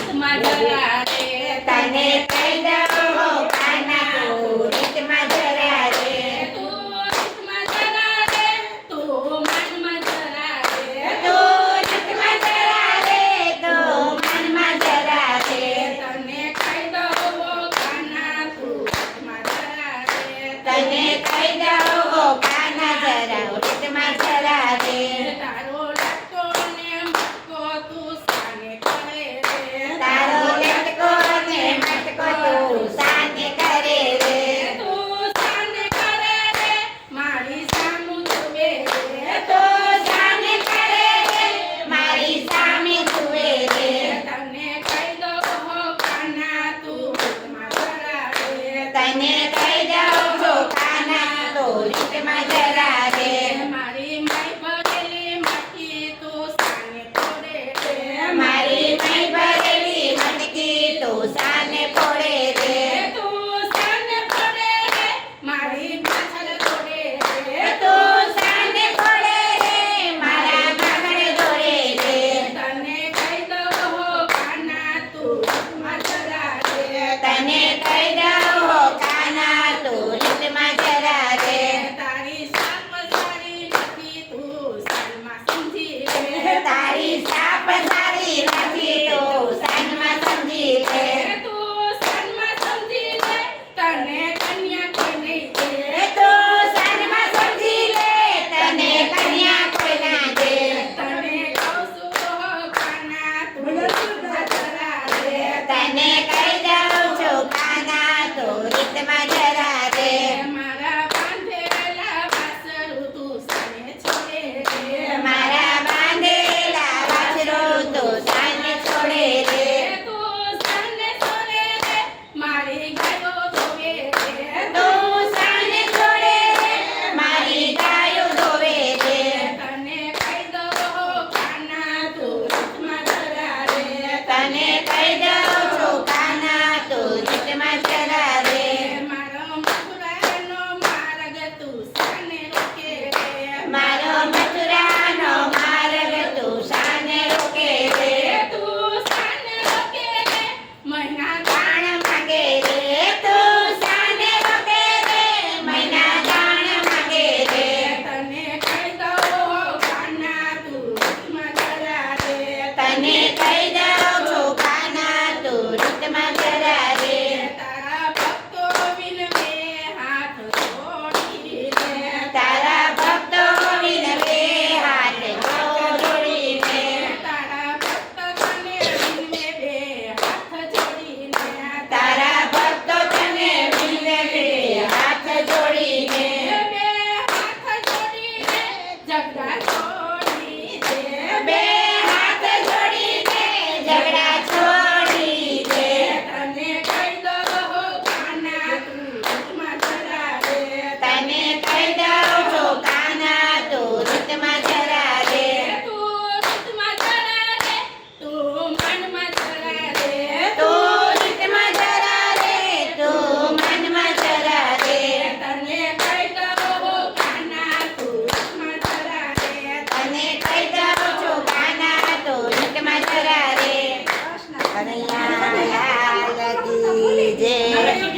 રીતમાં જરા રે તને કહી દઉં હો કાના તું રીતમાં જરા રે તું રીતમાં જરા રે તું મનમાં જરા રે તું રીતમાં જરા રે તું મનમાં જરા રે તને કહી દઉં હો કાના તું રીતમાં જરા રે તને કહી દઉં હો કાના જરા રીતમાં જરા રે તારો લટકો ને મટકો તું સાને કરે રે તારો લટકો ને મટકો તું સાને કરે રે તું સાને કરે રે મારી સામું જુએ રે તો સાને કરે રે મારી સામે જુએ રે તને કહી દઉં હો કાના તું રીતમાં જરા રે તને કહી દઉં હો કાના તો રીતમાં જરા રે મારી માઈ ભરેલી મટકી તું સાને ફોડે રે મારી મઈ ભરેલી મટકી તું સાને ફોડે રે તું સાને ફોડે રે મારી પાછળ દોડે રે તું સાને ફોડે રે મારા આગળ દોડે રે તને કહી દઉં હો કાના તું રીતમાં જરા રે તને કહી દઉં હો કાના તું રીતમાં જરા રે તારી સાપ સારી નથી તું સાલમાં સમજી લે તારી સાપ સારી નથી તું સાનમાં સમજી લે તું સાલમાં સમજી લે તને કન્યા કોઈ નહીં દે તું સાનમાં સમજી લે તને કન્યા કોઈ ના દે તને કહું છું હો કાના તું રીતમાં જરા રે તને કહી દઉં છું કાના તું રીતમાં જરા રે મારા બાંધેલા વાસરું તું સાને છોડે રે મારા બાંધેલા વાછરો તું સાને છોડે રે તું સાને છોડે રે મારી ગાયો ધોવે રે તું સાને છોડે રે મારી ગાયો ધોવે રે તને કહી દઉં હો કાના તું રીતમાં જરા રે તને કહી